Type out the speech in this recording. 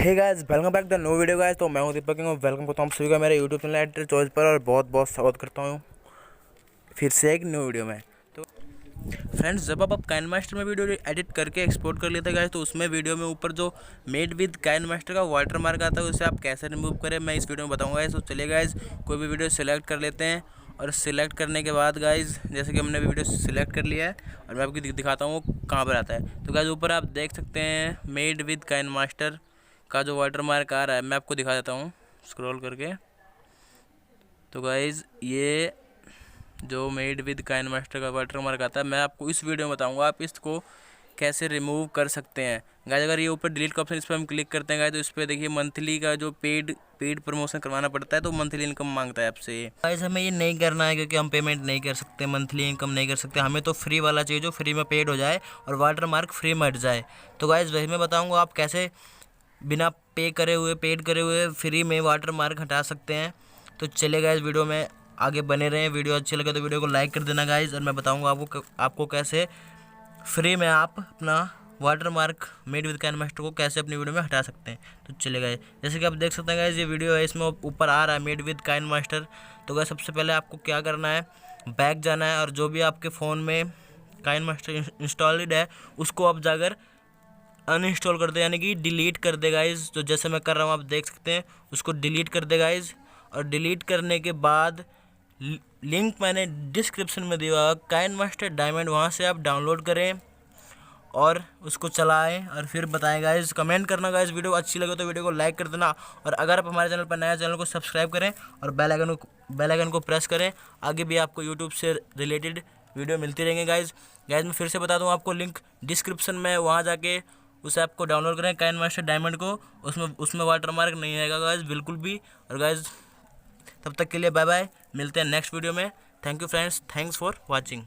Hey guys, welcome back to new video guys. तो मैं हूं दीपक और वेलकम करता हूं सभी का मेरे यूट्यूब चैनल एडिटर चॉइस पर और बहुत बहुत स्वागत करता हूं फिर से एक न्यू वीडियो में। तो फ्रेंड्स, जब आप काइनमास्टर में वीडियो एडिट करके एक्सपोर्ट कर लेते गाइस तो उसमें वीडियो में ऊपर जो मेड विद काइनमास्टर का वाटर मार्क आता है उसे आप कैसे रिमूव करें मैं इस वीडियो में बताऊँगा गाइस। तो चलिए गाइस, कोई भी वीडियो सिलेक्ट कर लेते हैं और सिलेक्ट करने के बाद गाइस जैसे कि हमने वीडियो सिलेक्ट कर लिया है और मैं आपको दिखाता हूँ कहाँ पर आता है। तो गाइस ऊपर आप देख सकते हैं मेड विद काइनमास्टर का जो वाटर मार्क आ रहा है, मैं आपको दिखा देता हूँ स्क्रॉल करके। तो गाइज़ ये जो मेड विद काइनमास्टर का वाटर मार्क आता है मैं आपको इस वीडियो में बताऊँगा आप इसको कैसे रिमूव कर सकते हैं गाइज। अगर ये ऊपर डिलीट का ऑप्शन इस पर हम क्लिक करते हैं गाइज तो इस पर देखिए मंथली का जो पेड प्रमोशन करवाना पड़ता है तो मंथली इनकम मांगता है आपसे। गाइज हमें ये नहीं करना है क्योंकि हम पेमेंट नहीं कर सकते, मंथली इनकम नहीं कर सकते। हमें तो फ्री वाला चाहिए जो फ्री में पेड हो जाए और वाटर मार्क फ्री में हट जाए। तो गाइज वही मैं बताऊँगा आप कैसे बिना पेड करे हुए फ्री में वाटर मार्क हटा सकते हैं। तो चलिए गाइस वीडियो में आगे बने रहें। वीडियो अच्छी लगे तो वीडियो को लाइक कर देना गाइस और मैं बताऊंगा आपको कैसे फ्री में आप अपना water mark made with KineMaster को कैसे अपनी वीडियो में हटा सकते हैं। तो चलिए गाइस, जैसे कि आप देख सकते हैं गाइस ये वीडियो है, इसमें ऊपर आ रहा है मेड विद काइनमास्टर। तो गाइस सबसे पहले आपको क्या करना है, बैक जाना है और जो भी आपके फ़ोन में काइनमास्टर इंस्टॉल्ड है उसको आप जाकर अनइंस्टॉल कर दे, यानी कि डिलीट कर दे गाइज। तो जैसे मैं कर रहा हूँ आप देख सकते हैं, उसको डिलीट कर दे गाइज। और डिलीट करने के बाद लिंक मैंने डिस्क्रिप्शन में दिया हुआ काइनमास्टर डायमंड, वहाँ से आप डाउनलोड करें और उसको चलाएं और फिर बताएं गाइज। कमेंट करना गाइज, वीडियो अच्छी लगे तो वीडियो को लाइक कर देना और अगर आप हमारे चैनल पर नया चैनल को सब्सक्राइब करें और बेल आइकन को प्रेस करें। आगे भी आपको यूट्यूब से रिलेटेड वीडियो मिलती रहेंगे गाइज। मैं फिर से बता दूँ आपको, लिंक डिस्क्रिप्शन में, वहाँ जाके उसे आपको डाउनलोड करें काइनमास्टर डायमंड को। उसमें वाटर मार्क नहीं आएगा गाइज बिल्कुल भी। और गाइज तब तक के लिए बाय बाय, मिलते हैं नेक्स्ट वीडियो में। Thank you friends, thanks for watching.